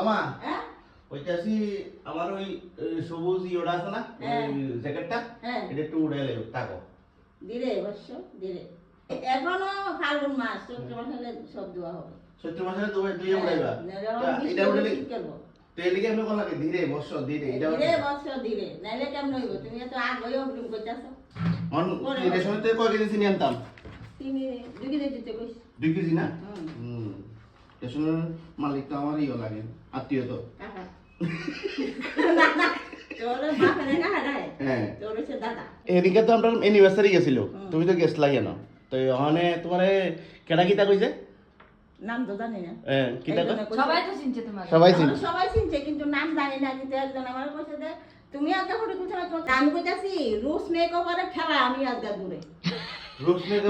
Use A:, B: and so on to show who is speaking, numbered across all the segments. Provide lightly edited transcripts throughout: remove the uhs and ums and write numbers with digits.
A: আমা ওইটাছি আমার ওই সবুজ ইওটা আছে না জ্যাকেটটা এটা একটু উড়াইলে তাকো
B: ধীরে অবশ্য ধীরে এখনো ফাল্গুন মাস চৈত্র মাসে সব দেওয়া হবে
A: চৈত্র মাসে দুই উড়াইবা এটা উড়াইলে তেলে কেমন কোন লাগে ধীরে বর্ষ ধীরে এটা
B: ধীরে বর্ষ ধীরে নাইলে কেমন হইব তুমি তো আগ হইও অগ্রিম করতেছো
A: অন এটা সময় তো কয় কেজি চিনি আনতাম
B: তুমি 2 কেজি দিতে কইছ
A: 2 কেজি না স্টেশনের মালিক তো আমারই লাগে আত্মীয় তো
B: কাকা না না তোর বাপরে না হারায়
A: হ্যাঁ
B: তোর হচ্ছে দাদা
A: এদিকে তো আমরা অ্যানিভার্সারি গেছিল তুমি তো গেছলা কেন তো ওখানে তোমারে কেডা কিতা কইছে
B: নাম তো জানি না
A: কিতা
C: সবাই তো চিনছে তোমার
B: সবাই চিনছে কিন্তু নাম জানি না কিন্তু একজন আমার কইছে যে তুমি আজকে ফটো তুলছ না তো আমি কইতাছি রুস মেকওভারে খেলা আমি আজকে দূরে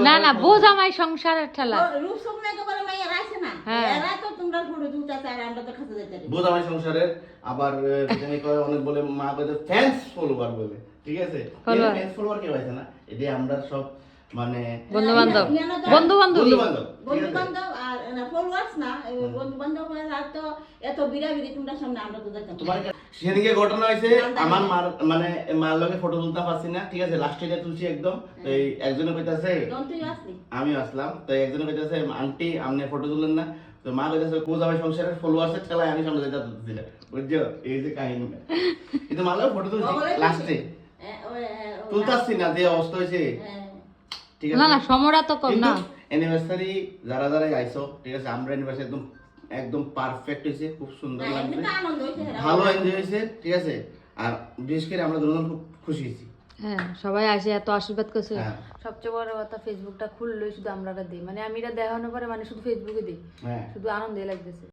C: না না বোঝামাই সংসারের ঠেলা
B: রুস মেকওভারে মাইয়া রাইছে না এরা তো তোমরা ফটো তুলতা চাই আমরা তো খাতে যাইতারি
A: বোঝামাই সংসারের আবার জানি কয় অনেক বলে মা কয় ফ্যান্স ফলোয়ার বলে ঠিক আছে ফ্যান্স ফলোয়ার কে হইছে না এডি আমরা সব মানে
C: বন্ধু বান্ধব
B: আর না ফলোয়ার্স না বন্ধু বান্ধব আর তো এত বিরাবিরি তোমরা সামনে আমরা তো দেখতাম
A: তোমার সেদিকে ঘটনা হইছে আমার মার মানে মার লগে ফটো তুলতে পারছি না ঠিক আছে লাস্টে এটা তুলছি একদম তো এই একজনে কইতাছে আমি আসলাম তো একজনে কইতাছে আন্টি আপনি ফটো তুলেন না তো মা কইতাছে কো যাবে সংসারের ফলোয়ার্সের ঠেলায় আমি সামনে যাইতা তুলছিলাম বুঝছো এই যে কাহিনীটা কিন্তু মার লগে ফটো তুলছি লাস্টে তুলতাছি না যে অবস্থা হইছে ঠিক আছে
C: না না সমরা তো কম না
A: অ্যানিভার্সারি যারা যারা আইছো ঠিক আছে আমরা অ্যানিভার্সারি একদম পারফেক্ট হইছে খুব সুন্দর লাগছে ভালো এনজয় হইছে ঠিক আছে আর বিশেষ করে আমরা দুজন খুব খুশি হইছি
C: হ্যাঁ সবাই আসে এত আশীর্বাদ করছে সবচেয়ে বড় কথা ফেসবুকটা খুললই শুধু আমরা দিই মানে আমি এটা দেখানোর পরে মানে শুধু ফেসবুকে দিই শুধু আনন্দই লাগতেছে